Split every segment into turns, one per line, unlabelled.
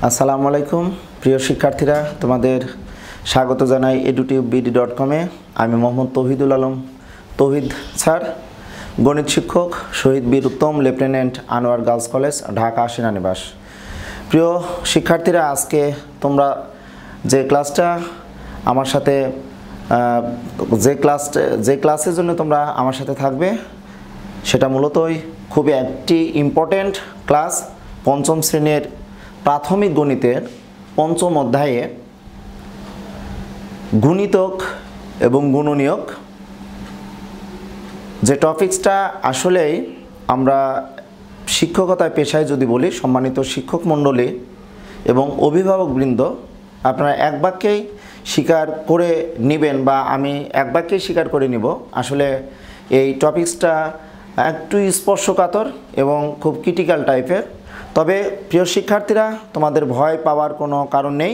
আসসালামু আলাইকুম প্রিয় শিক্ষার্থীরা, তোমাদের স্বাগত জানাই edutubebd.com-এ। আমি মোহাম্মদ তৌহিদুল আলম, তৌহিদ স্যার, গণিত শিক্ষক, শহীদ বীর উত্তম lieutenant Anwar girls college, Dhaka সেনানিবাস। প্রিয় শিক্ষার্থীরা, আজকে তোমরা যে ক্লাসটা আমার সাথে যে ক্লাসের জন্য তোমরা আমার সাথে থাকবে সেটা মূলতই খুবই একটি ইম্পর্ট্যান্ট ক্লাস। পঞ্চম শ্রেণীর প্রাথমিক গণিতের পঞ্চম অধ্যায়ে গুণিতক এবং গুণনীয়ক যে টপিক্সটা আসলেই আমরা শিক্ষকতায় পেশায় যদি বলি, সম্মানিত শিক্ষক মণ্ডলী এবং অভিভাবকবৃন্দ, আপনারা এক বাক্যেই স্বীকার করে নেবেন বা আমি এক বাক্যেই স্বীকার করে নিব, আসলে এই টপিক্সটা একটু স্পর্শকাতর এবং খুব ক্রিটিক্যাল টাইপের। তবে প্রিয় শিক্ষার্থীরা, তোমাদের ভয় পাওয়ার কোনো কারণ নেই,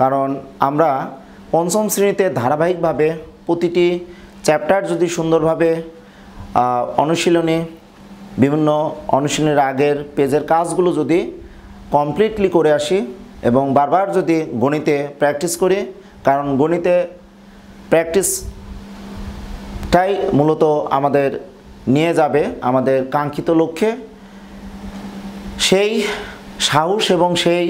কারণ আমরা পঞ্চম শ্রেণীতে ধারাবাহিকভাবে প্রতিটি চ্যাপ্টার যদি সুন্দরভাবে অনুশীলনী, বিভিন্ন অনুশীলনের আগের পেজের কাজগুলো যদি কমপ্লিটলি করে আসি এবং বারবার যদি গণিতে প্র্যাকটিস করি, কারণ গণিতে প্র্যাকটিসটাই মূলত আমাদের নিয়ে যাবে আমাদের কাঙ্ক্ষিত লক্ষ্যে। সেই সাহস এবং সেই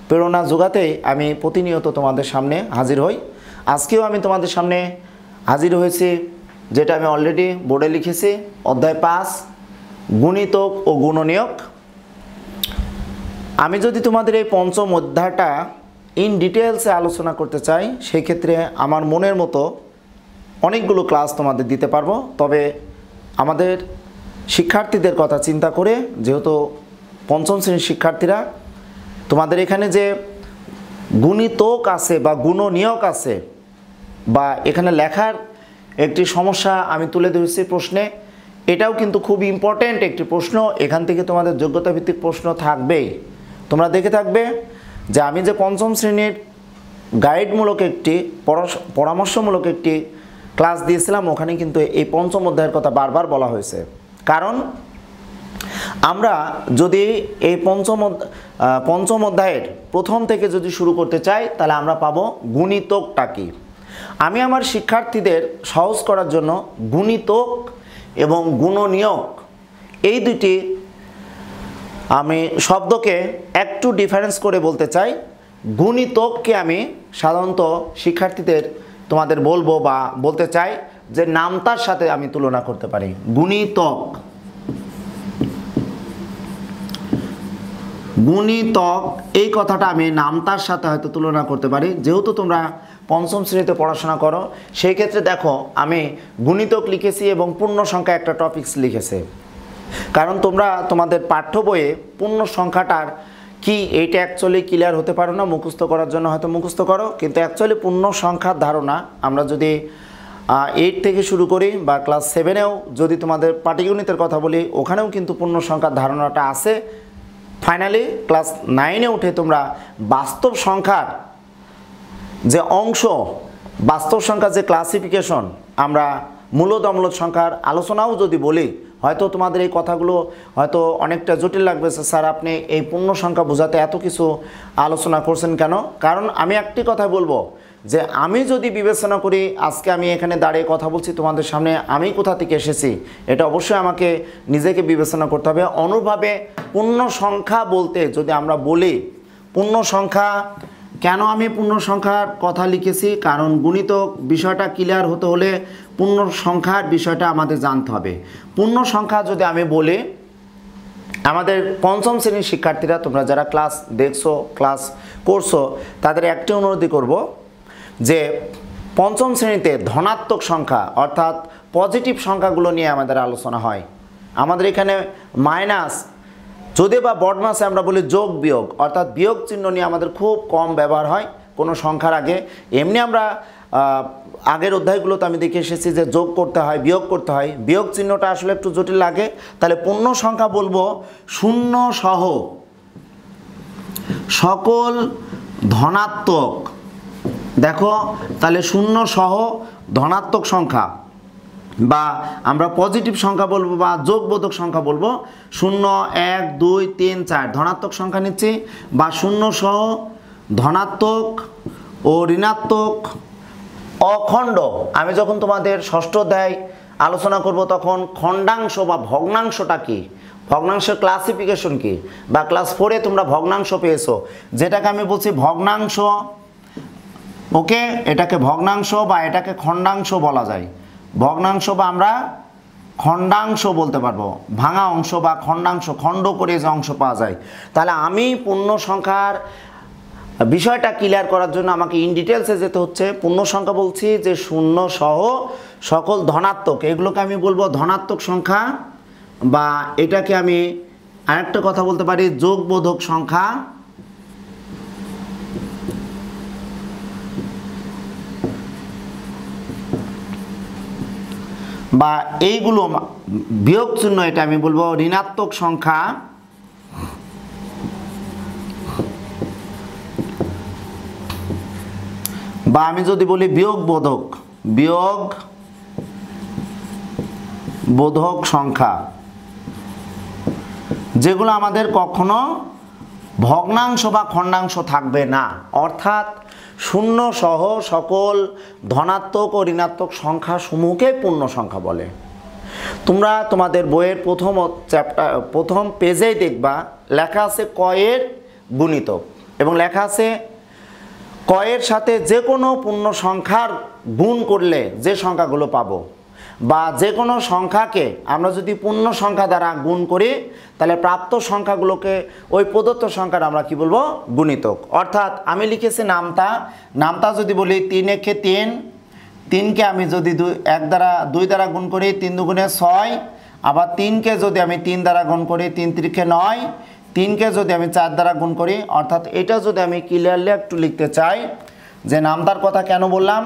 প্রেরণা যোগাতেই আমি প্রতিনিয়ত তোমাদের সামনে হাজির হই। আজকেও আমি তোমাদের সামনে হাজির হয়েছি, যেটা আমি অলরেডি বোর্ডে লিখেছি, অধ্যায় 5 গুণিতক ও গুণনীয়ক। আমি যদি তোমাদের এই পঞ্চম অধ্যায়টা ইন ডিটেলসে আলোচনা করতে চাই, সেই ক্ষেত্রে আমার মনের মতো অনেকগুলো ক্লাস তোমাদের দিতে পারবো। তবে আমাদের শিক্ষার্থীদের কথা চিন্তা করে, যেহেতু পঞ্চম শ্রেণীর শিক্ষার্থীরা, তোমাদের এখানে যে গুণিতক আছে বা গুণনীয়ক আছে বা এখানে লেখার একটি সমস্যা আমি তুলে ধরেছি প্রশ্নে, এটাও কিন্তু খুব ইম্পর্ট্যান্ট একটি প্রশ্ন। এখান থেকে তোমাদের যোগ্যতা ভিত্তিক প্রশ্ন থাকবেই। তোমরা দেখে থাকবে যে আমি যে পঞ্চম শ্রেণীর গাইডমূলক একটি পরামর্শমূলক একটি ক্লাস দিয়েছিলাম, ওখানে কিন্তু এই পঞ্চম অধ্যায়ের কথা বারবার বলা হয়েছে। কারণ আমরা যদি এই পঞ্চম অধ্যায়ের প্রথম থেকে যদি শুরু করতে চাই, তাহলে আমরা পাবো গুণিতকটা কি। আমি আমার শিক্ষার্থীদের সহজ করার জন্য গুণিতক এবং গুণনীয়ক এই দুটি আমি শব্দকে একটু ডিফারেন্স করে বলতে চাই। গুণিতককে আমি সাধারণত শিক্ষার্থীদের তোমাদের বলবো বা বলতে চাই যে নামতার সাথে আমি তুলনা করতে পারি। গুণিতক এই কথাটা আমি নামতার সাথে হয়তো তুলনা করতে পারি। যেহেতু তোমরা পঞ্চম শ্রেণীতে পড়াশোনা করো, সেই ক্ষেত্রে দেখো আমি গুণিতক লিখেছি এবং পূর্ণ সংখ্যা একটা টপিকস লিখেছে। কারণ তোমরা তোমাদের পাঠ্য বইয়ে পূর্ণ সংখ্যাটার কি এইটা অ্যাকচুয়ালি ক্লিয়ার হতে পারো না, মুখস্থ করার জন্য হয়তো মুখস্থ করো, কিন্তু অ্যাকচুয়ালি পূর্ণ সংখ্যার ধারণা আমরা যদি 8 থেকে শুরু করি বা ক্লাস 7-এও যদি তোমাদের পাটিগণিতের কথা বলি, ওখানেও কিন্তু পূর্ণ সংখ্যার ধারণাটা আছে। ফাইনালি ক্লাস 9-এ উঠে তোমরা বাস্তব সংখ্যার যে অংশ, বাস্তব সংখ্যার যে ক্লাসিফিকেশন, আমরা মূলদ অমূলদ সংখ্যার আলোচনাও যদি বলি, হয়তো তোমাদের এই কথাগুলো হয়তো অনেকটা জটিল লাগবে, স্যার আপনি এই পূর্ণ সংখ্যা বোঝাতে এত কিছু আলোচনা করছেন কেন? কারণ আমি একটি কথা বলবো যে আমি যদি বিবেচনা করি, আজকে আমি এখানে দাঁড়িয়ে কথা বলছি তোমাদের সামনে, আমি কোথা থেকে এসেছি এটা অবশ্যই আমাকে নিজেকে বিবেচনা করতে হবে। অনুরূপভাবে পূর্ণ সংখ্যা বলতে যদি আমরা বলি, পূর্ণ সংখ্যা কেন আমি পূর্ণ সংখ্যার কথা লিখেছি, কারণ গুণিতক বিষয়টা ক্লিয়ার হতে হলে পূর্ণ সংখ্যার বিষয়টা আমাদের জানতে হবে। পূর্ণ সংখ্যা যদি আমি বলি, আমাদের পঞ্চম শ্রেণীর শিক্ষার্থীরা, তোমরা যারা ক্লাস দেখছো, ক্লাস করছো, তাদের একটি অনুরোধই করব যে পঞ্চম শ্রেণীতে ধনাত্মক সংখ্যা অর্থাৎ পজিটিভ সংখ্যাগুলো নিয়ে আমাদের আলোচনা হয়। আমাদের এখানে মাইনাস, যদি বা বদমাসে আমরা বলি যোগ বিয়োগ, অর্থাৎ বিয়োগ চিহ্ন নিয়ে আমাদের খুব কম ব্যবহার হয় কোনো সংখ্যার আগে। এমনি আমরা আগের অধ্যায়গুলোতে আমি দেখে এসেছি যে যোগ করতে হয়, বিয়োগ করতে হয়, বিয়োগ চিহ্নটা আসলে একটু জটিল লাগে। তাহলে পূর্ণ সংখ্যা বলবো শূন্য সহ সকল ধনাত্মক, দেখো তাহলে শূন্য সহ ধনাত্মক সংখ্যা, বা আমরা পজিটিভ সংখ্যা বলবো বা যোগবোধক সংখ্যা বলবো, 0 1 2 3 4 ধনাত্মক সংখ্যা নিচ্ছি, বা 0 সহ ধনাত্মক ও ঋণাত্মক অখণ্ড। আমি যখন তোমাদের ষষ্ঠ অধ্যায় আলোচনা করব তখন খণ্ডাংশ বা ভগ্নাংশটা কি, ভগ্নাংশের ক্লাসিফিকেশন কি, বা ক্লাস 4-এ তোমরা ভগ্নাংশ পেয়েছো, যেটাকে আমি বলছি ভগ্নাংশ। ওকে, এটাকে ভগ্নাংশ বা এটাকে খণ্ডাংশ বলা যায়। ভগ্নাংশ বা আমরা খণ্ডাংশ বলতে পারবো, ভাঙা অংশ বা খণ্ডাংশ, খণ্ড করে যে অংশ পাওয়া যায়। তাহলে আমি পূর্ণ সংখ্যার বিষয়টা ক্লিয়ার করার জন্য আমাকে ইন ডিটেলসে যেতে হচ্ছে। পূর্ণ সংখ্যা বলছি যে 0 সহ সকল ধনাত্মক, এগুলোকে আমি বলবো ধনাত্মক সংখ্যা, বা এটাকে আমি আরেকটা কথা বলতে পারি যোগবোধক সংখ্যা, বা এইগুলো বিয়োগ চিহ্ন, এটা আমি বলবো ঋণাত্মক সংখ্যা, বা আমি যদি বলি বিয়োগ বোধক সংখ্যা, যেগুলো আমাদের কখনো ভগ্নাংশ বা খণ্ডাংশ থাকবে না, অর্থাৎ 0 সহ সকল ধনাত্মক ও ঋণাত্মক সংখ্যা সমূহকে পূর্ণ সংখ্যা বলে। তোমরা তোমাদের বইয়ের প্রথম পেজেই দেখবা লেখা আছে কয়ের গুণিতক, এবং লেখা আছে কয়ের সাথে যে কোনো পূর্ণ সংখ্যার গুণ করলে যে সংখ্যাগুলো পাবো, বা যে কোনো সংখ্যাকে আমরা যদি পূর্ণ সংখ্যা দ্বারা গুণ করি তাহলে প্রাপ্ত সংখ্যাগুলোকে ওই প্রদত্ত সংখ্যার আমরা কি বলবো, গুণিতক। অর্থাৎ আমি লিখেছি নামতা যদি বলি 3 একে 3, 3কে আমি যদি 2 দ্বারা গুণ করি 3 দুগুণে 6, আবার 3কে যদি আমি 3 দ্বারা গুণ করি 3 3কে 9, 3কে যদি আমি 4 দ্বারা গুণ করি, অর্থাৎ এটা যদি আমি ক্লিয়ারলি একটু লিখতে চাই যে নামতার কথা কেন বললাম,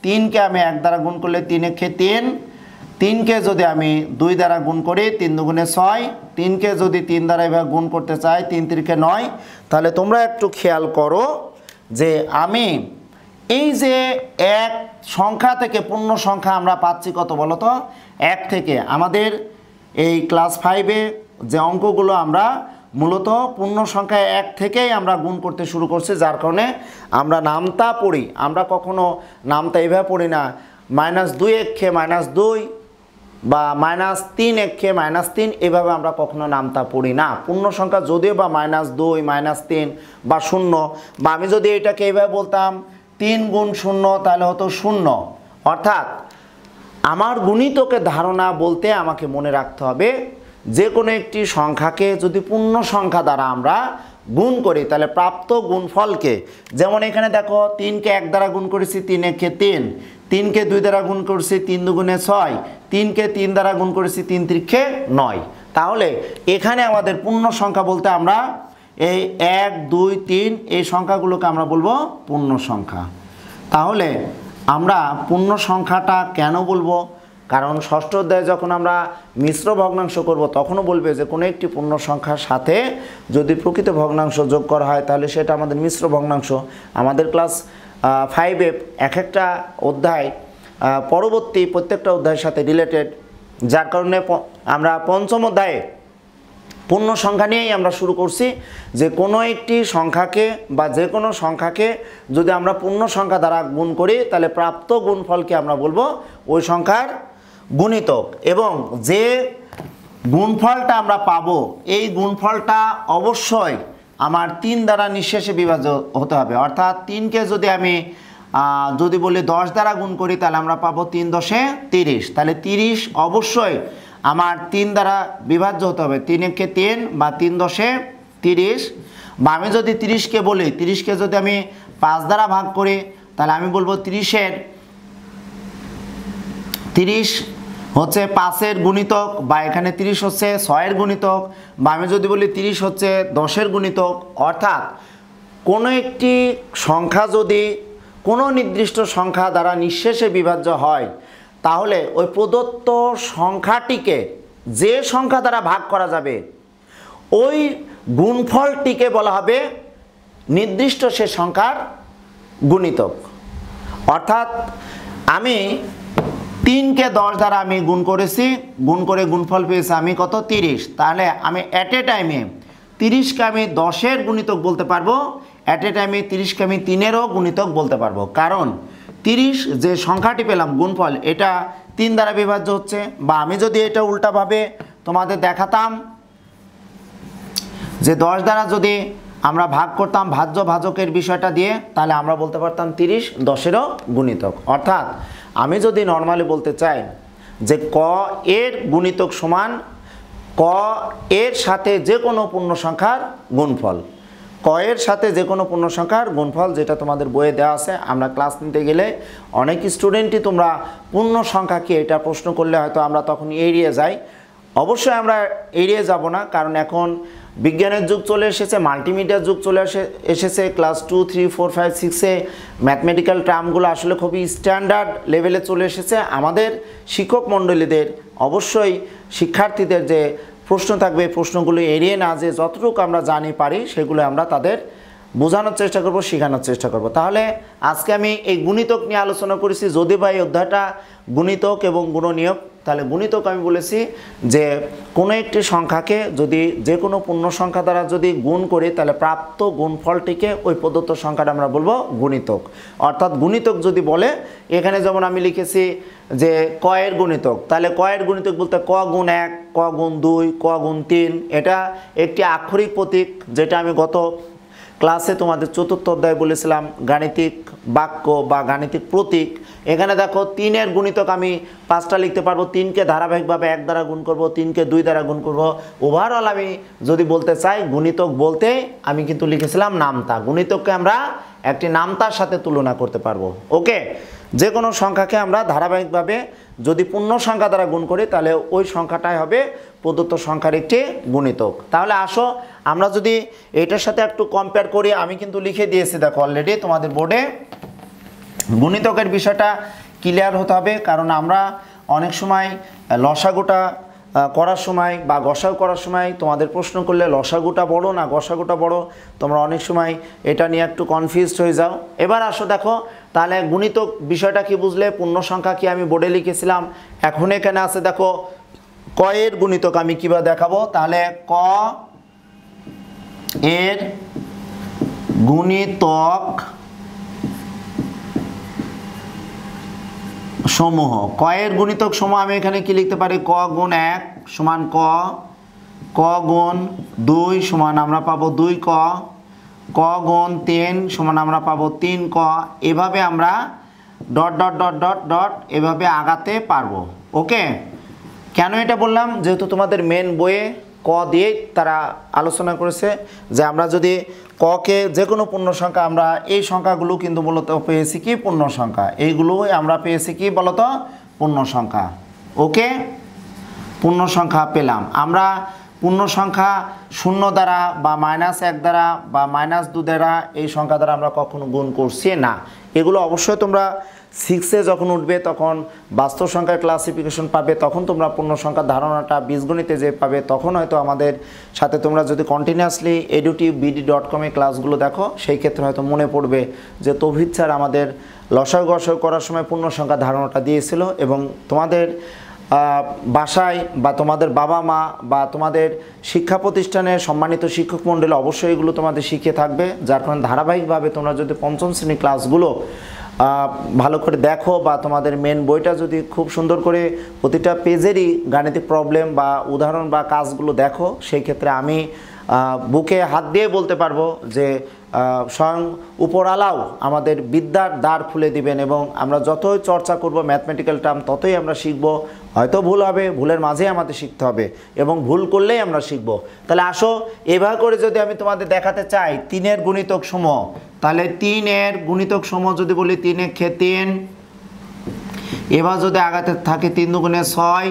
3কে আমি 1 দ্বারা গুণ করলে 3 একে 3, 3কে যদি আমি 2 দ্বারা গুণ করি 3 দুগুণে 6, 3কে যদি 3 দ্বারা এভাবে গুণ করতে চাই 3 3কে 9, তাহলে তোমরা একটু খেয়াল করো যে আমি এই যে এক সংখ্যা থেকে পূর্ণ সংখ্যা আমরা পাচ্ছি কত বলো তো, 1 থেকে। আমাদের এই ক্লাস 5-এ যে অঙ্কগুলো আমরা মূলত পূর্ণ সংখ্যা 1 থেকেই আমরা গুণ করতে শুরু করছি, যার কারণে আমরা নামতা পড়ি, আমরা কখনো নামতা এভাবে পড়ি না -2 একে -2 বা -3 একে -3, এভাবে আমরা কখনো নামতা পড়ি না। পূর্ণ সংখ্যা যদিও বা -2 -3 বা 0, বা আমি যদি এটাকে এইভাবে বলতাম 3 গুণ 0 তাহলে হতো 0। অর্থাৎ আমার গুণিতকের ধারণা বলতে আমাকে মনে রাখতে হবে যে কোনো একটি সংখ্যাকে যদি পূর্ণ সংখ্যা দ্বারা আমরা গুণ করি তাহলে প্রাপ্ত গুণফলকে, যেমন এখানে দেখো 3কে 1 দ্বারা গুণ করেছি 3 একে 3, 3কে 2 দ্বারা গুণ করেছি 3 দুগুণে 6, 3কে 3 দ্বারা গুণ করেছি 3 3কে 9। তাহলে এখানে আমাদের পূর্ণ সংখ্যা বলতে আমরা এই 1 2 3 এই সংখ্যাগুলোকে আমরা বলবো পূর্ণ সংখ্যা। তাহলে আমরা পূর্ণ সংখ্যাটা কেন বলবো, কারণ ষষ্ঠ অধ্যায়ে যখন আমরা মিশ্র ভগ্নাংশ করব তখনও বলবে যে কোনো একটি পূর্ণ সংখ্যার সাথে যদি প্রকৃত ভগ্নাংশ যোগ করা হয় তাহলে সেটা আমাদের মিশ্র ভগ্নাংশ। আমাদের ক্লাস 5-এ এক একটা অধ্যায় পরবর্তী প্রত্যেকটা অধ্যায়ের সাথে রিলেটেড, যার কারণে আমরা পঞ্চম অধ্যায়ে পূর্ণ সংখ্যা নিয়েই আমরা শুরু করছি যে কোনো একটি সংখ্যাকে বা যে কোনো সংখ্যাকে যদি আমরা পূর্ণ সংখ্যা দ্বারা গুণ করি তাহলে প্রাপ্ত গুণফলকে আমরা বলবো ওই সংখ্যার গুণিতক, এবং যে গুণফলটা আমরা পাবো এই গুণফলটা অবশ্যই আমার 3 দ্বারা নিঃশেষে বিভাজ্য হতে হবে। অর্থাৎ 3কে যদি আমি যদি বলি 10 দ্বারা গুণ করি তাহলে আমরা পাবো 3 10 30, তাহলে 30 অবশ্যই আমার 3 দ্বারা বিভাজ্য হতে হবে, 3 একে 3 বা 3 10 30। বা আমি যদি 30কে বলি, 30কে যদি আমি 5 দ্বারা ভাগ করি তাহলে আমি বলবো 30 হচ্ছে 5-এর গুণিতক, বা এখানে 30 হচ্ছে 6-এর গুণিতক, বা আমি যদি বলি 30 হচ্ছে 10-এর গুণিতক। অর্থাৎ কোনো একটি সংখ্যা যদি কোনো নির্দিষ্ট সংখ্যা দ্বারা নিঃশেষে বিভাজ্য হয় তাহলে ওই প্রদত্ত সংখ্যাটিকে যে সংখ্যা দ্বারা ভাগ করা যাবে ওই গুণফলটিকে বলা হবে নির্দিষ্ট সে সংখ্যার গুণিতক। অর্থাৎ আমি 3কে 10 দ্বারা আমি গুণ করেছি, গুণ করে গুণফল পেয়েছি আমি কত 30। তাহলে আমি অ্যাট এ টাইমে 30কে আমি 10-এর গুণিতক বলতে পারবো, অ্যাট এ টাইমে 30কে আমি 3-এরও গুণিতক বলতে পারবো। কারণ 30 যে সংখ্যাটি পেলাম গুণফল, এটা 3 দ্বারা বিভাজ্য হচ্ছে। বা আমি যদি এটা উল্টাভাবে তোমাদের দেখাতাম যে 10 দ্বারা যদি আমরা ভাগ করতাম ভাজ্য ভাজকের বিষয়টা দিয়ে, তাহলে আমরা বলতে পারতাম 30 10-এরও গুণিতক। অর্থাৎ আমি যদি নর্মালি বলতে চাই যে ক এর গুণিতক সমান ক এর সাথে যে কোনো পূর্ণ সংখ্যার গুণফল, ক এর সাথে যে কোনো পূর্ণ সংখ্যার গুণফল, যেটা তোমাদের বইয়ে দেওয়া আছে। আমরা ক্লাস নিতে গেলে অনেক স্টুডেন্টই তোমরা পূর্ণ সংখ্যা কি এটা প্রশ্ন করলে হয়তো আমরা তখন এড়িয়ে যাই। অবশ্যই আমরা এড়িয়ে যাব না, কারণ এখন বিজ্ঞানের যুগ চলে এসেছে, মাল্টিমিডিয়ার যুগ চলে এসেছে। ক্লাস 2, 3, 4, 5, 6-এ ম্যাথমেটিক্যাল টার্মগুলো আসলে খুবই স্ট্যান্ডার্ড লেভেলে চলে এসেছে। আমাদের শিক্ষক মণ্ডলীদের অবশ্যই শিক্ষার্থীদের যে প্রশ্ন থাকবে, প্রশ্নগুলো এড়িয়ে না যে যতটুকু আমরা জানি পারি সেগুলো আমরা তাদের বোঝানোর চেষ্টা করব, শেখানোর চেষ্টা করব। তাহলে আজকে আমি এই গুণিতক নিয়ে আলোচনা করেছি। যদি বা এই অধ্যায়টা গুণিতক এবং গুণনীয়ক, তাহলে গুণিতক আমি বলেছি যে কোনো একটি সংখ্যাকে যদি যে কোনো পূর্ণ সংখ্যা দ্বারা যদি গুণ করি, তাহলে প্রাপ্ত গুণফলটিকে ওই প্রদত্ত সংখ্যাটা আমরা বলবো গুণিতক। অর্থাৎ গুণিতক যদি বলে, এখানে যেমন আমি লিখেছি যে ক এর গুণিতক, তাহলে ক এর গুণিতক বলতে ক গুণ 1, ক গুণ 2, ক গুণ 3। এটা একটি আক্ষরিক প্রতীক, যেটা আমি গত ক্লাসে তোমাদের চতুর্থ অধ্যায়ে বলেছিলাম গাণিতিক বাক্য বা গাণিতিক প্রতীক। এখানে দেখো 3 এর গুণিতক আমি 5টা লিখতে পারবো। 3কে ধারাবাহিকভাবে 1 দ্বারা গুণ করব, 3কে 2 দ্বারা গুণ করব। ওভারঅল আমি যদি বলতে চাই গুণিতক বলতে আমি কিন্তু লিখেছিলাম নামতা। গুণিতককে আমরা একটি নামতার সাথে তুলনা করতে পারবো। ওকে, যে কোনো সংখ্যাকে আমরা ধারাবাহিকভাবে যদি পূর্ণ সংখ্যা দ্বারা গুণ করি, তাহলে ওই সংখ্যাটাই হবে প্রদত্ত সংখ্যার একটি গুণিতক। তাহলে আসো আমরা যদি এটার সাথে একটু কম্পেয়ার করি, আমি কিন্তু লিখে দিয়েছি দেখো অলরেডি তোমাদের বোর্ডে। গুণিতকের বিষয়টা ক্লিয়ার হতে হবে, কারণ আমরা অনেক সময় লসাগুটা করার সময় বা গসাগু করার সময় তোমাদের প্রশ্ন করলে লসাগুটা বড় না গসাগুটা বড়, তোমরা অনেক সময় এটা নিয়ে একটু কনফিউজড হয়ে যাও। এবার আসো দেখো, তাহলে গুণিতক বিষয়টা কি বুঝলে? পূর্ণ সংখ্যা কি আমি বোর্ডে লিখেছিলাম, এখন এখানে আছে দেখো ক এর গুণিতক আমি কিভাবে দেখাবো। তাহলে ক এর গুণিতক সমূহ, ক এর গুণিতক সমূহ আমি এখানে কি লিখতে পারি? ক গুণ 1 সমান ক, ক গুণ 2 সমান আমরা পাবো 2 ক, ক গুণ 3 সমান আমরা পাবো 3 ক। এভাবে আমরা dot dot dot dot dot এভাবে আগাতে পারবো। ওকে, কেন এটা বললাম? যেহেতু তোমাদের মেন বইয়ে ক দিয়ে তারা আলোচনা করেছে যে আমরা যদি ককে যে কোনো পূর্ণ সংখ্যা, আমরা এই সংখ্যাগুলো কিন্তু মূলত পেয়েছি কি পূর্ণ সংখ্যা, এইগুলোই আমরা পেয়েছি কি বলতো পূর্ণ সংখ্যা। ওকে, পূর্ণ সংখ্যা পেলাম আমরা। পূর্ণ সংখ্যা 0 দ্বারা বা -1 দ্বারা বা -2 দ্বারা এই সংখ্যা দ্বারা আমরা কখনো গুণ করছি না। এগুলো অবশ্যই তোমরা 6-এ যখন উঠবে তখন বাস্তব সংখ্যার ক্লাসিফিকেশন পাবে, তখন তোমরা পূর্ণ সংখ্যার ধারণাটা বীজগণিতে যে পাবে, তখন হয়তো আমাদের সাথে তোমরা যদি কন্টিনিউয়াসলি edutubd.com-এ ক্লাসগুলো দেখো, সেই ক্ষেত্রে হয়তো মনে পড়বে যে তৌহিদ স্যার আমাদের লসাগু গসাগু করার সময় পূর্ণ সংখ্যার ধারণাটা দিয়েছিল। এবং তোমাদের বাসায় বা তোমাদের বাবা মা বা তোমাদের শিক্ষা প্রতিষ্ঠানের সম্মানিত শিক্ষক মণ্ডলী অবশ্যই এগুলো তোমাদের শিখে থাকবে, যার কারণে ধারাবাহিকভাবে তোমরা যদি পঞ্চম শ্রেণীর ক্লাসগুলো ভালো করে দেখো বা তোমাদের মেন বইটা যদি খুব সুন্দর করে প্রতিটা পেজেরই গাণিতিক প্রবলেম বা উদাহরণ বা কাজগুলো দেখো, সেই ক্ষেত্রে আমি বুকে হাত দিয়ে বলতে পারবো যে স্বয়ং উপরওয়ালাও আমাদের বিদ্যার দ্বার খুলে দিবেন। এবং আমরা যতই চর্চা করব ম্যাথমেটিক্যাল টার্ম, ততই আমরা শিখব। হয়তো ভুল হবে, ভুলের মাঝেই আমাদের শিখতে হবে এবং ভুল করলেই আমরা শিখব। তাহলে আসো এভাবে করে যদি আমি তোমাদের দেখাতে চাই 3 এর গুণিতক সমূহ, তাহলে 3 এর গুণিতক সমূহ যদি বলি 3 এর ক্ষে 3, এবার যদি আগাতে থাকে 3 দুগুণে 6,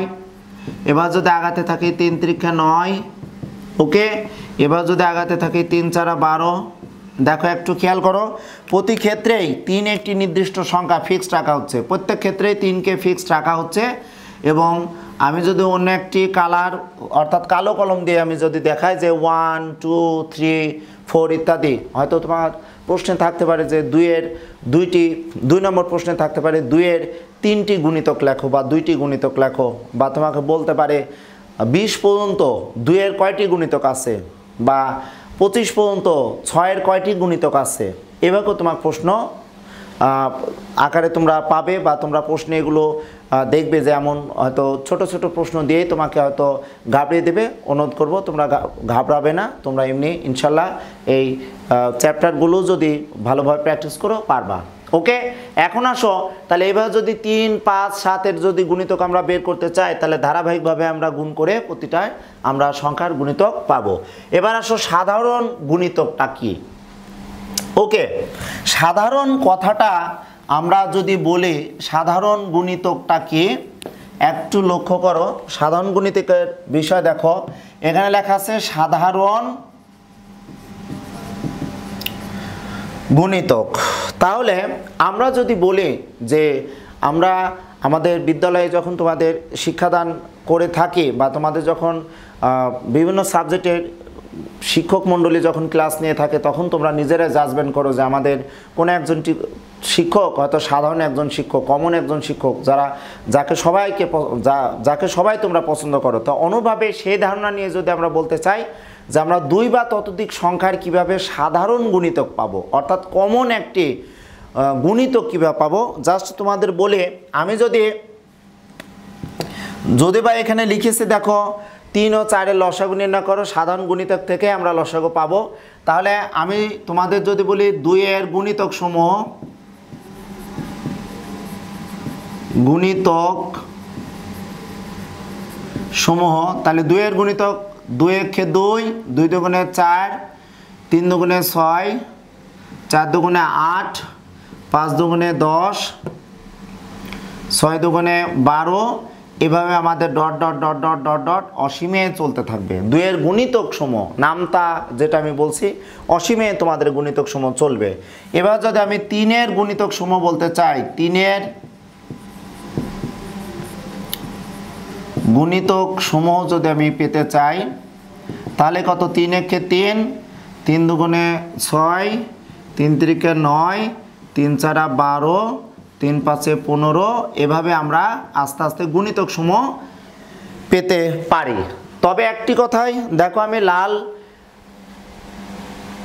এবার যদি আগাতে থাকে 3 ত্রিক্ষে 9। ওকে, এবার যদি আগাতে থাকে 3 4 12। দেখো একটু খেয়াল করো, প্রতি ক্ষেত্রেই 3 একটি নির্দিষ্ট সংখ্যা ফিক্সড রাখা হচ্ছে, প্রত্যেক ক্ষেত্রেই 3কে ফিক্সড রাখা হচ্ছে। এবং আমি যদি অন্য একটি কালার অর্থাৎ কালো কলম দিয়ে আমি যদি দেখাই যে 1 2 3 4 ইত্যাদি। হয়তো তোমার প্রশ্নে থাকতে পারে যে 2 নম্বর প্রশ্নে থাকতে পারে 2-এর 3টি গুণিতক লেখো বা 2টি গুণিতক লেখো, বা তোমাকে বলতে পারে 20 পর্যন্ত 2-এর কয়টি গুণিতক আছে, বা 25 পর্যন্ত 6-এর কয়টি গুণিতক আছে। এভাবেও তোমার প্রশ্ন আকারে তোমরা পাবে, বা তোমরা প্রশ্নে এগুলো দেখবে যে এমন হয়তো ছোট ছোট প্রশ্ন দিয়েই তোমাকে হয়তো ঘাবড়িয়ে দেবে। অনুরোধ করব তোমরা ঘাবড়াবে না, তোমরা এমনি ইনশাল্লাহ এই চ্যাপ্টারগুলো যদি ভালোভাবে প্র্যাকটিস করো পারবা। ওকে, এখন আসো তাহলে এবার যদি 3, 5, 7-এর যদি গুণিতক আমরা বের করতে চাই তাহলে ধারাবাহিকভাবে আমরা গুণ করে প্রতিটায় আমরা সংখ্যার গুণিতক পাবো। এবার আসো সাধারণ গুণিতকটা কি। ওকে, সাধারণ কথাটা আমরা যদি বলি সাধারণ গুণিতকটা কি একটু লক্ষ্য করো। সাধারণ গুণিতকের বিষয় দেখো, এখানে লেখা আছে সাধারণ গুণিতক। তাহলে আমরা যদি বলি যে আমরা আমাদের বিদ্যালয়ে যখন তোমাদের শিক্ষাদান করে থাকি, বা তোমাদের যখন বিভিন্ন সাবজেক্টের শিক্ষক মণ্ডলী যখন ক্লাস নিয়ে থাকে, তখন তোমরা নিজেরাই জাজমেন্ট করো যে আমাদের কোনো একজন শিক্ষক হয়তো সাধারণ একজন শিক্ষক, কমন একজন শিক্ষক, যাকে সবাই তোমরা পছন্দ করো। তো অনুভাবে সেই ধারণা নিয়ে যদি আমরা বলতে চাই যে আমরা 2 বা ততোধিক সংখ্যার কিভাবে সাধারণ গুণিতক পাবো, অর্থাৎ কমন একটি গুণিতক কীভাবে পাবো, জাস্ট তোমাদের বলে আমি যদি বা এখানে লিখেছে দেখো 3 ও 4-এর লসাগু নির্ণয় করো, সাধারণ গুণিতক থেকে আমরা লসাগু পাবো। তাহলে আমি তোমাদের যদি বলি 2-এর গুণিতক সমূহ, তাহলে 2-এর গুণিতক 2 একে 2, 2 দুগুণে 4, 3 দুগুণে 6, 4 দুগুণে 8, 5 দুগুণে 10, 6 দুগুণে 12, এভাবে আমাদের dot dot dot dot dot dot অসীমে চলতে থাকবে। 2-এর গুণিতক সমূহ নামতা যেটা আমি বলছি অসীমে তোমাদের গুণিতক সমূহ চলবে। এবার যদি আমি 3-এর গুণিতক সমূহ বলতে চাই, 3-এর গুণিতক সমূহ যদি আমি পেতে চাই তাহলে কত, 3 একে 3, 3 দুগুণে 6, 3 তিরিকে 9, 3 চারা 12, 3 পাঁচে 15, এভাবে আমরা আস্তে আস্তে গুণিতক সমূহ পেতে পারি। তবে একটি কথাই দেখো, আমি লাল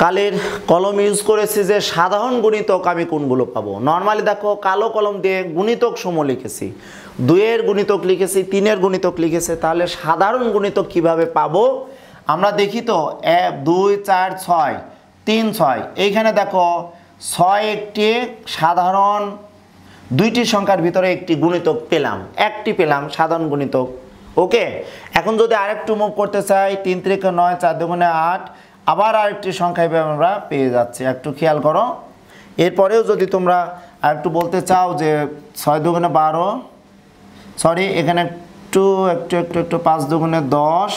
কালের কলম ইউজ করেছি যে সাধারণ গুণিতক আমি কোনগুলো পাবো। নর্মালি দেখো কালো কলম দিয়ে গুণিতক সমূহ লিখেছি, 2-এর গুণিতক লিখেছি, 3-এর গুণিতক লিখেছে। তাহলে সাধারণ গুণিতক কিভাবে পাবো আমরা দেখি তো। 1, 2, 4, 6, 3, 6, এইখানে দেখো 6 একটি সাধারণ 2টি সংখ্যার ভিতরে একটি গুণিতক পেলাম, একটি পেলাম সাধারণ গুণিতক। ওকে, এখন যদি আরেকটু মুভ করতে চাই, 3 তিরিকে 9, 4 দুগুণে 8, আবার আরেকটি সংখ্যা আমরা পেয়ে যাচ্ছি। একটু খেয়াল করো। এরপরেও যদি তোমরা আরেকটু বলতে চাও যে 6 দুগুণে 12, সরি এখানে একটু 5 দুগুণে 10,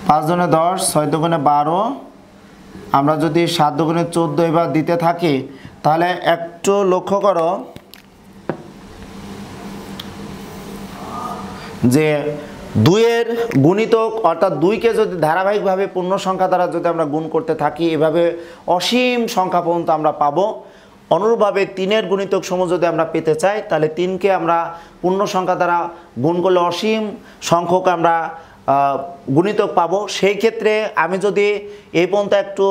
5 দুগুণে 10, 6 দুগুণে 12, আমরা যদি 7 দুগুণে 14 এবার দিতে থাকি তাহলে একটু লক্ষ্য করো যে 2-এর গুণিতক অর্থাৎ 2কে যদি ধারাবাহিকভাবে পূর্ণ সংখ্যা দ্বারা যদি আমরা গুণ করতে থাকি, এভাবে অসীম সংখ্যা পর্যন্ত আমরা পাবো। অনুরূপভাবে 3-এর গুণিতক সমূহ যদি আমরা পেতে চাই তাহলে 3কে আমরা পূর্ণ সংখ্যা দ্বারা গুণ করলে অসীম সংখ্যক আমরা গুণিতক পাবো। সেই ক্ষেত্রে আমি যদি এই পর্যন্ত একটু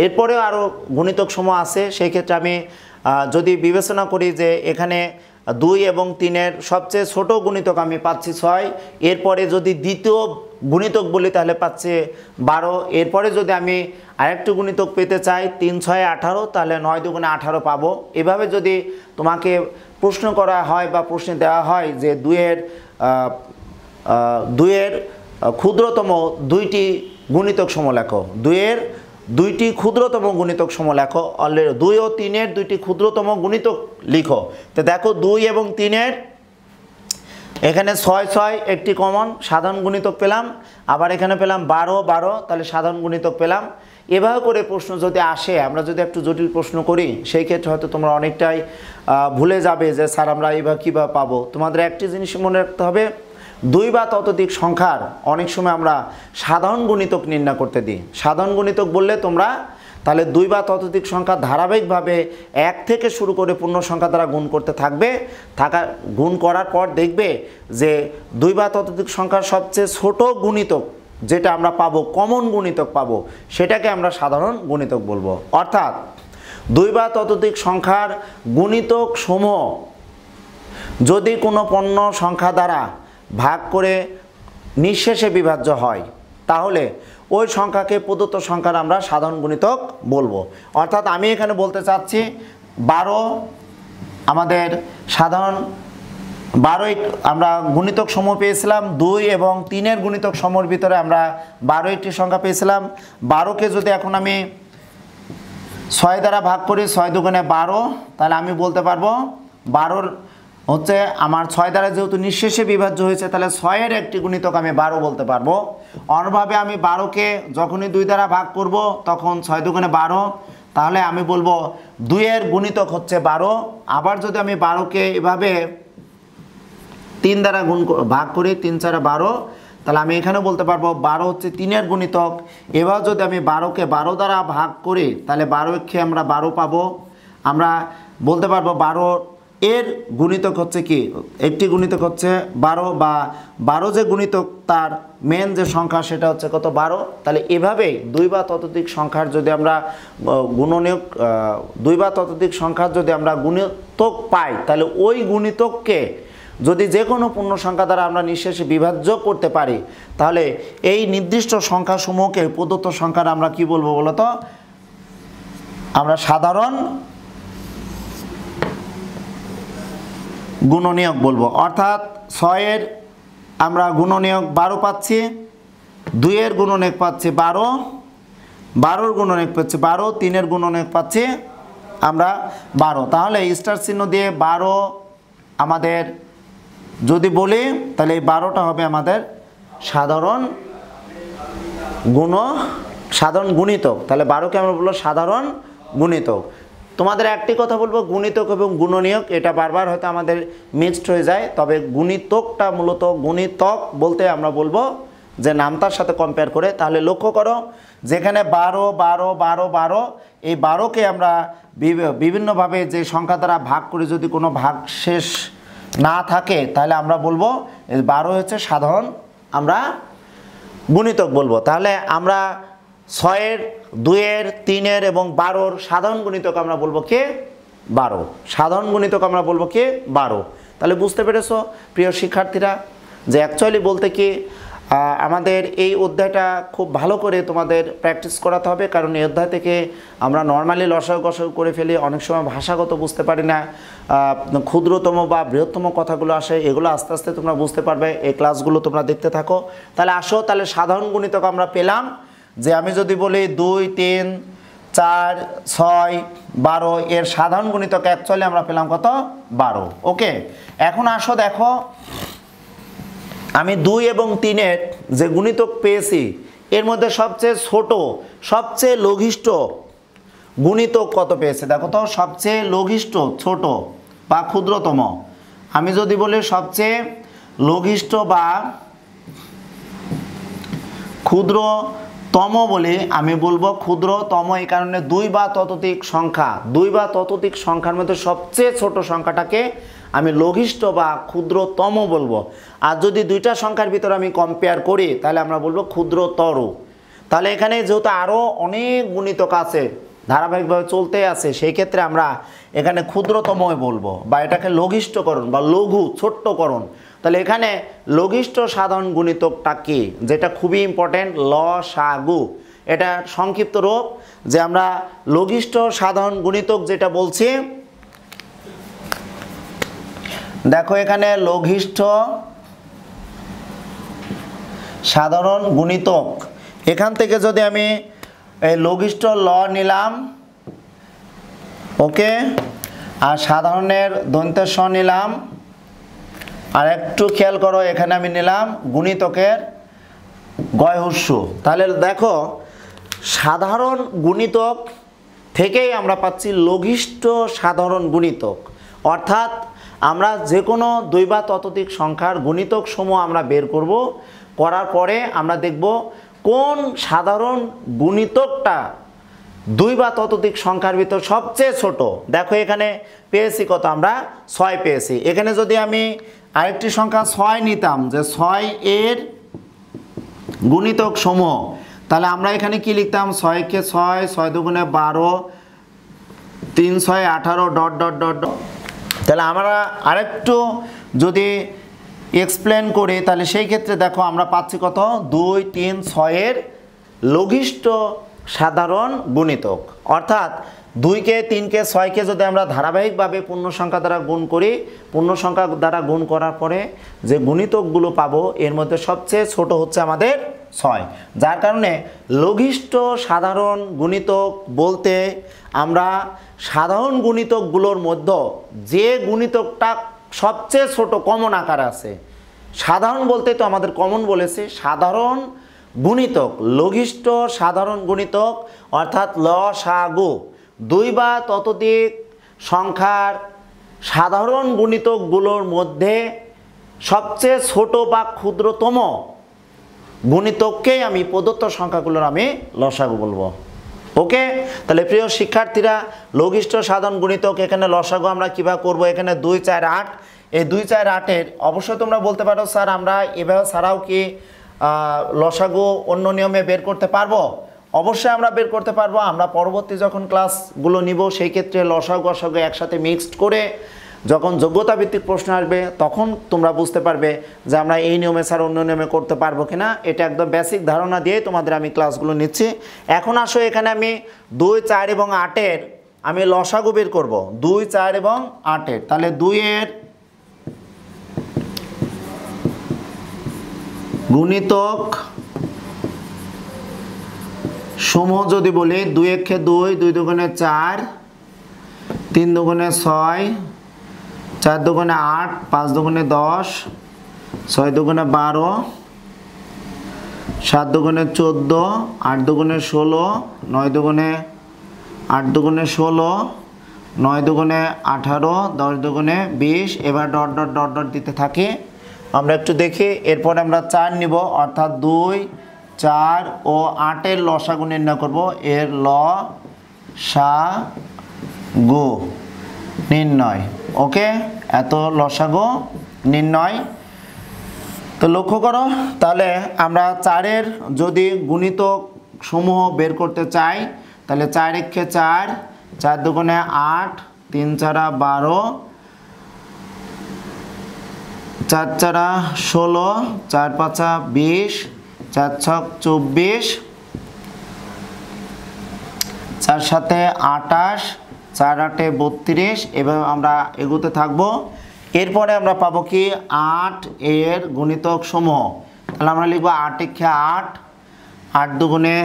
এরপরেও আরও গুণিতক সমূহ আছে, সেই ক্ষেত্রে আমি যদি বিবেচনা করি যে এখানে 2 এবং 3-এর সবচেয়ে ছোট গুণিতক আমি পাচ্ছি 6, এরপরে যদি দ্বিতীয় গুণিতক বলি তাহলে পাচ্ছি 12, এরপরে যদি আমি আরেকটু গুণিতক পেতে চাই 3, 6, 18, তাহলে 9 দুগুণে 18 পাবো। এভাবে যদি তোমাকে প্রশ্ন করা হয় বা প্রশ্নে দেওয়া হয় যে 2-এর ক্ষুদ্রতম 2টি গুণিতক সমূহ লেখো, 2-এর 2টি ক্ষুদ্রতম গুণিতক সমূহ লেখো, অলরেডি 2 ও 3-এর 2টি ক্ষুদ্রতম গুণিতক লিখো। তো দেখো 2 এবং 3-এর এখানে 6, 6 একটি কমন সাধারণ গুণিতক পেলাম, আবার এখানে পেলাম 12, 12, তাহলে সাধারণ গুণিতক পেলাম। এভাবে করে প্রশ্ন যদি আসে, আমরা যদি একটু জটিল প্রশ্ন করি, সেই ক্ষেত্রে হয়তো তোমরা অনেকটাই ভুলে যাবে যে স্যার আমরা এইভাবে কীভাবে পাবো। তোমাদের একটি জিনিস মনে রাখতে হবে, দুই বা ততোধিক সংখ্যার অনেক সময় আমরা সাধারণ গুণিতক নির্ণয় করতে দিই। সাধারণ গুণিতক বললে তোমরা তাহলে দুই বা ততোধিক সংখ্যা ধারাবাহিকভাবে এক থেকে শুরু করে পূর্ণ সংখ্যা দ্বারা গুণ করতে থাকবে। গুণ করার পর দেখবে যে দুই বা ততোধিক সংখ্যার সবচেয়ে ছোট গুণিতক যেটা আমরা পাবো, কমন গুণিতক পাবো, সেটাকে আমরা সাধারণ গুণিতক বলবো। অর্থাৎ দুই বা ততোধিক সংখ্যার গুণিতক সমূহ যদি কোনো পূর্ণ সংখ্যা দ্বারা ভাগ করে নিঃশেষে বিভাজ্য হয় তাহলে ওই সংখ্যাকে প্রদত্ত সংখ্যার আমরা সাধারণ গুণিতক বলবো। অর্থাৎ আমি এখানে বলতে চাচ্ছি 12 আমাদের সাধারণ 12 আমরা গুণিতক সমূহ পেয়েছিলাম, 2 এবং 3-এর গুণিতক সমূহের ভিতরে আমরা 12টি সংখ্যা পেয়েছিলাম। 12কে যদি এখন আমি 6 দ্বারা ভাগ করি, 6 দুগুণে 12, তাহলে আমি বলতে পারবো 12 হচ্ছে আমার 6 দ্বারা যেহেতু নিঃশেষে বিভাজ্য হয়েছে তাহলে 6-এর একটি গুণিতক আমি 12 বলতে পারবো। অন্যভাবে আমি 12কে যখনই 2 দ্বারা ভাগ করব তখন 6 দুগুণে 12, তাহলে আমি বলবো 2-এর গুণিতক হচ্ছে 12। আবার যদি আমি 12কে এভাবে 3 দ্বারা ভাগ করি, 3 4 12, তাহলে আমি এখানে বলতে পারবো 12 হচ্ছে 3-এর গুণিতক। এবার যদি আমি 12কে 12 দ্বারা ভাগ করি তাহলে 12কে আমরা 12 পাবো। আমরা বলতে পারবো 12 এর গুণিতক হচ্ছে কি, একটি গুণিতক হচ্ছে 12 বা 12 যে গুণিতক তার মেন যে সংখ্যা সেটা হচ্ছে কত, 12। তাহলে এভাবেই দুই বা ততোধিক সংখ্যার যদি আমরা গুণনীয়ক, দুই বা ততোধিক সংখ্যার যদি আমরা গুণিতক পাই তাহলে ওই গুণিতককে যদি যে কোনো পূর্ণ সংখ্যা দ্বারা আমরা নিঃশেষে বিভাজ্য করতে পারি তাহলে এই নির্দিষ্ট সংখ্যাসমূহকে প্রদত্ত সংখ্যার আমরা কি বলবো বলতো, আমরা সাধারণ গুণনীয়ক বলবো। অর্থাৎ 6-এর আমরা গুণনীয়ক 12 পাচ্ছি, 2-এর গুণনীয়ক পাচ্ছি 12, 12-এর গুণনীয়ক পাচ্ছি 12, 3-এর গুণনীয়ক পাচ্ছি আমরা 12। তাহলে স্টার চিহ্ন দিয়ে 12 আমাদের যদি বলি তাহলে এই 12টা হবে আমাদের সাধারণ গুণিতক। তাহলে 12কে আমরা বলবো সাধারণ গুণিতক। তোমাদের একটি কথা বলবো, গুণিতক এবং গুণনীয়ক এটা বারবার হয়তো আমাদের মিক্সড হয়ে যায়, তবে গুণিতকটা মূলত গুণিতক বলতে আমরা বলবো যে নামতার সাথে কম্পেয়ার করে। তাহলে লক্ষ্য করো যেখানে 12 12 12 12, এই 12কে আমরা বিভিন্নভাবে যে সংখ্যা দ্বারা ভাগ করে যদি কোনো ভাগ শেষ না থাকে তাহলে আমরা বলবো 12 হচ্ছে সাধারণ আমরা গুণিতক বলবো। তাহলে আমরা 6-এর, 2-এর, 3-এর এবং 12-র সাধারণ গুণিতক আমরা বলবো কে, 12। সাধারণ গুণিতক আমরা বলবো কে, 12। তাহলে বুঝতে পেরেছো প্রিয় শিক্ষার্থীরা যে অ্যাকচুয়ালি বলতে কি আমাদের এই অধ্যায়টা খুব ভালো করে তোমাদের প্র্যাকটিস করাতে হবে, কারণ এই অধ্যায় থেকে আমরা নর্মালি লসাগু গসাগু করে ফেলি, অনেক সময় ভাষাগত বুঝতে পারি না, ক্ষুদ্রতম বা বৃহত্তম কথাগুলো আসে, এগুলো আস্তে আস্তে তোমরা বুঝতে পারবে। এই ক্লাসগুলো তোমরা দেখতে থাকো। তাহলে আসো, তাহলে সাধারণ গুণিতক আমরা পেলাম যে আমি যদি বলি 2 3 4 6 12 এর সাধারণ গুণিতক অ্যাকচুয়ালি আমরা পেলাম কত, 12। ওকে, এখন আসো দেখো আমি 2 এবং 3-এর যে গুণিতক পেয়েছি এর মধ্যে সবচেয়ে ছোট, সবচেয়ে লঘিষ্ঠ গুণিতক কত পেয়েছে দেখো তো। সবচেয়ে লঘিষ্ঠ, ছোট বা ক্ষুদ্রতম, আমি যদি বলি সবচেয়ে লঘিষ্ঠ বা ক্ষুদ্রতম বলি, আমি বলবো ক্ষুদ্রতম এই কারণে 2 বা ততোধিক সংখ্যা, 2 বা ততোধিক সংখ্যার মধ্যে সবচেয়ে ছোট সংখ্যাটাকে আমি লঘিষ্ঠ বা ক্ষুদ্রতম বলবো। আর যদি দুইটা সংখ্যার ভিতরে আমি কম্পেয়ার করি তাহলে আমরা বলবো ক্ষুদ্রতর। তাহলে এখানে যেহেতু আরও অনেক গুণিতক আছে, ধারাবাহিকভাবে চলতে আছে, সেই ক্ষেত্রে আমরা এখানে ক্ষুদ্রতমই বলবো বা এটাকে লঘিষ্ঠকরণ বা লঘু ছোট্টকরণ। তাহলে এখানে লঘিষ্ঠ সাধারণ গুণিতকটা কি, যেটা খুবই ইম্পর্টেন্ট, লসাগু, এটা সংক্ষিপ্ত রূপ। যে আমরা লঘিষ্ঠ সাধারণ গুণিতক যেটা বলছি, দেখো এখানে লঘিষ্ঠ সাধারণ গুণিতক, এখান থেকে যদি আমি এই লঘিষ্ঠ ল নিলাম, ওকে, আর সাধারণের দন্তের স নিলাম, আর একটু খেয়াল করো এখানে আমি নিলাম গুণিতকের গয় হ্রস্ব। তাহলে দেখো সাধারণ গুণিতক থেকেই আমরা পাচ্ছি লঘিষ্ঠ সাধারণ গুণিতক। অর্থাৎ আমরা যে কোনো 2 বা ততোধিক সংখ্যার গুণিতক সমূহ আমরা বের করব, করার পরে আমরা দেখব কোন সাধারণ গুণিতকটা 2 বা ততোধিক সংখ্যার ভিতর সবচেয়ে ছোট। দেখো এখানে পেয়েছি কত, আমরা 6 পেয়েছি। এখানে যদি আমি আরেকটি সংখ্যা 6 নিতাম, যে 6 এর গুণিতক সমূহ, তাহলে আমরা এখানে কি লিখতাম, 6 কে 6, 6 দুগুণে 12, 3 6 18 ডট ডট ডট ডট। তাহলে আমরা আরেকটু যদি এক্সপ্লেন করি, তাহলে সেই ক্ষেত্রে দেখো আমরা পাচ্ছি কত, 2 3 6 এর লঘিষ্ঠ সাধারণ গুণিতক। অর্থাৎ 2 কে 3 কে 6 কে যদি আমরা ধারাবাহিকভাবে পূর্ণ সংখ্যা দ্বারা গুণ করি, পূর্ণ সংখ্যা দ্বারা গুণ করার পরে যে গুণিতকগুলো পাবো, এর মধ্যে সবচেয়ে ছোট হচ্ছে আমাদের 6। যার কারণে লঘিষ্ঠ সাধারণ গুণিতক বলতে আমরা সাধারণ গুণিতকগুলোর মধ্যে যে গুণিতকটা সবচেয়ে ছোট কমন আকার আছে, সাধারণ বলতে তো আমাদের কমন বলেছে, সাধারণ গুণিতক, লঘিষ্ঠ সাধারণ গুণিতক অর্থাৎ লসাগু, 2 বা ততোধিক সংখ্যার সাধারণ গুণিতকগুলোর মধ্যে সবচেয়ে ছোট বা ক্ষুদ্রতম গুণিতককেই আমি প্রদত্ত সংখ্যাগুলোর আমি লসাগু বলবো। ওকে, তাহলে প্রিয় শিক্ষার্থীরা, লঘিষ্ঠ সাধারণ গুণিতক এখানে লসাগু আমরা কীভাবে করব, এখানে 2 4 8, এই 2 4 8-এর অবশ্যই তোমরা বলতে পারো স্যার আমরা এভাবে ছাড়াও কি লসাগু অন্য নিয়মে বের করতে পারবো? অবশ্যই আমরা বের করতে পারবো। আমরা পরবর্তী যখন ক্লাসগুলো নিব সেই ক্ষেত্রে লসাগু অসাগু একসাথে মিক্সড করে যখন যোগ্যতা ভিত্তিক প্রশ্ন আসবে তখন তোমরা বুঝতে পারবে যে আমরা এই নিয়মে স্যার অন্য নিয়মে করতে পারবো কিনা। এটা একদম বেসিক ধারণা দিয়ে তোমাদের আমি ক্লাসগুলো নিচ্ছি। এখন আসো এখানে আমি 2 4 এবং 8-এর আমি লসাগু বের করব, 2 4 এবং 8-এর। তাহলে 2 এর গুণিতক সমূহ যদি বলি, 2 1 2, 2 দুগুণে 4, 3 দুগুণে 6, 4 দুগুণে 8, 5 দুগুণে 10, 6 দুগুণে 12, 7 দুগুণে 14, 8 দুগুণে 16, 9 দুগুণে 8 দুগুণে 16, 9 দুগুণে 18, 10 দুগুণে 20। এবার ডট ডট ডট ডট দিতে থাকি। আমরা একটু দেখি, এরপরে আমরা 4 নিব, অর্থাৎ 2 4 ও 8-এর লসাগু নির্ণয় করব। এর লসাগু নির্ণয়, ওকে, এত লসাগু নির্ণয়। তো লক্ষ্য করো, তাহলে আমরা 4-এর যদি গুণিতক সমূহ বের করতে চাই, তাহলে 4 1 4, 4 দুগুণে 8, 3 4 12, 4 4 16, 4 5 20, 4 6 24, 4 7 28, 4 8 32। এভাবে আমরা এগোতে থাকবো। এরপরে আমরা পাবো কি 8 এর গুণিতক সমূহ। তাহলে আমরা লিখবো 8 1 8, 8 দুগুণে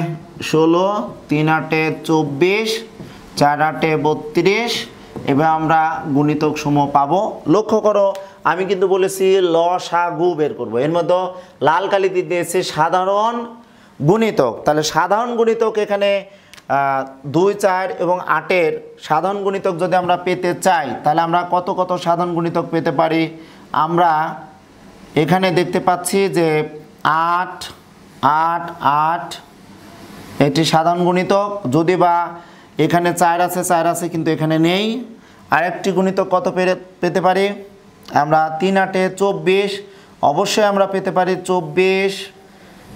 16, 3 8 24, 4 8 32। এবার আমরা গুণিতক সমূহ পাবো। লক্ষ্য করো, আমি কিন্তু বলেছি লসাগু বের করব। এর মধ্যে লাল কালি দিয়েছে সাধারণ গুণিতক। তাহলে সাধারণ গুণিতক এখানে 2 4 এবং 8-এর সাধারণ গুণিতক যদি আমরা পেতে চাই, তাহলে আমরা কত কত সাধারণ গুণিতক পেতে পারি? আমরা এখানে দেখতে পাচ্ছি যে 8 8 8 এটি সাধারণ গুণিতক। যদি বা এখানে 4 আছে, 4 আছে কিন্তু এখানে নেই। আরেকটি গুণিতক কত পেতে পারি আমরা? 3 8 24, অবশ্যই আমরা পেতে পারি 24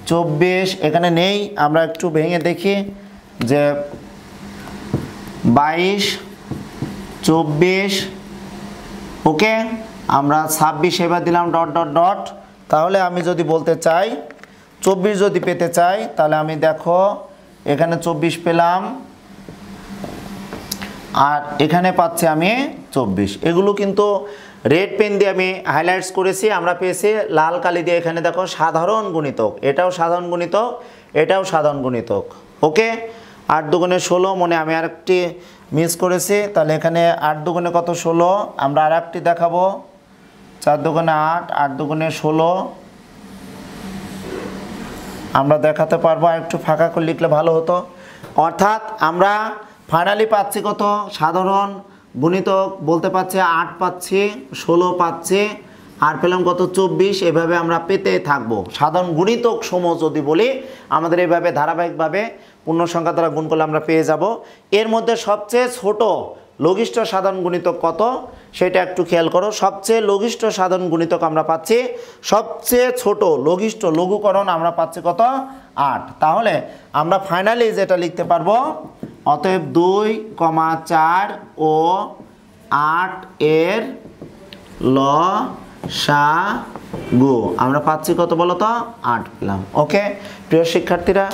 24, এখানে নেই। আমরা একটু ভেঙে দেখি যে 22 24, ওকে, আমরা 26 এবার দিলাম ডট ডট ডট। তাহলে আমি যদি বলতে চাই 24 যদি পেতে চাই, তাহলে আমি দেখো এখানে 24 পেলাম আর এখানে পাচ্ছি আমি 24। এগুলো কিন্তু রেড পেন দিয়ে আমি হাইলাইটস করেছি। আমরা পেয়েছি লাল কালি দিয়ে। এখানে দেখো সাধারণ গুণিতক, এটাও সাধারণ গুণিতক, এটাও সাধারণ গুণিতক, ওকে। 8 দুগুণে 16, মনে আমি আরেকটি মিস করেছি। তাহলে এখানে 8 দুগুণে কত? 16। আমরা আর একটি দেখাবো, 4 দুগুণে 8, 8 দুগুণে 16 আমরা দেখাতে পারবো। আর একটু ফাঁকা করে লিখলে ভালো হতো। অর্থাৎ আমরা ফাইনালি পাচ্ছি কত? সাধারণ গুণিতক বলতে পারছে 8 পাচ্ছি, 16 পাচ্ছি, আর পেলাম কত 24। এভাবে আমরা পেতে থাকবো। সাধারণ গুণিতক সমূহ যদি বলি আমাদের এইভাবে ধারাবাহিকভাবে পূর্ণ সংখ্যা দ্বারা গুণ করলে আমরা পেয়ে যাব। এর মধ্যে সবচেয়ে ছোট লঘিষ্ঠ সাধারণ গুণিতক কত সেটা একটু খেয়াল করো। সবচেয়ে লঘিষ্ঠ সাধারণ গুণিতক আমরা পাচ্ছি, সবচেয়ে ছোট লঘিষ্ঠ লঘুকরণ আমরা পাচ্ছি কত 8। তাহলে আমরা ফাইনালি যেটা লিখতে পারবো, অতএব 2, 4 ও 8 এর লসাগু আমরা পাচ্ছি কত বলো তো 8 পেলাম। ওকে প্রিয় শিক্ষার্থীরা,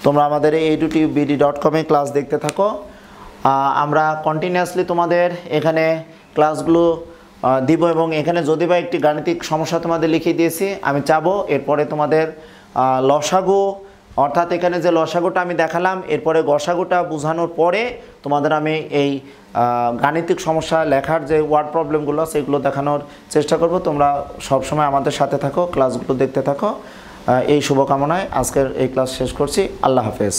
তোমরা আমাদের এই youtubebd.com এ ক্লাস দেখতে থাকো। আমরা কন্টিনিউয়াসলি তোমাদের এখানে ক্লাসগুলো দিব এবং এখানে যদি বা একটি গাণিতিক সমস্যা তোমাদের লিখিয়ে দিয়েছি, আমি চাবো এরপরে তোমাদের লসাগু অর্থাৎ এখানে যে লসাগুটা আমি দেখালাম এরপরে গসাগুটা বোঝানোর পরে তোমাদের আমি এই গাণিতিক সমস্যা লেখার যে ওয়ার্ড প্রবলেমগুলো সেগুলো দেখানোর চেষ্টা করব। তোমরা সবসময় আমাদের সাথে থাকো, ক্লাসগুলো দেখতে থাকো। এই শুভকামনায় আজকের এই ক্লাস শেষ করছি। আল্লাহ হাফেজ।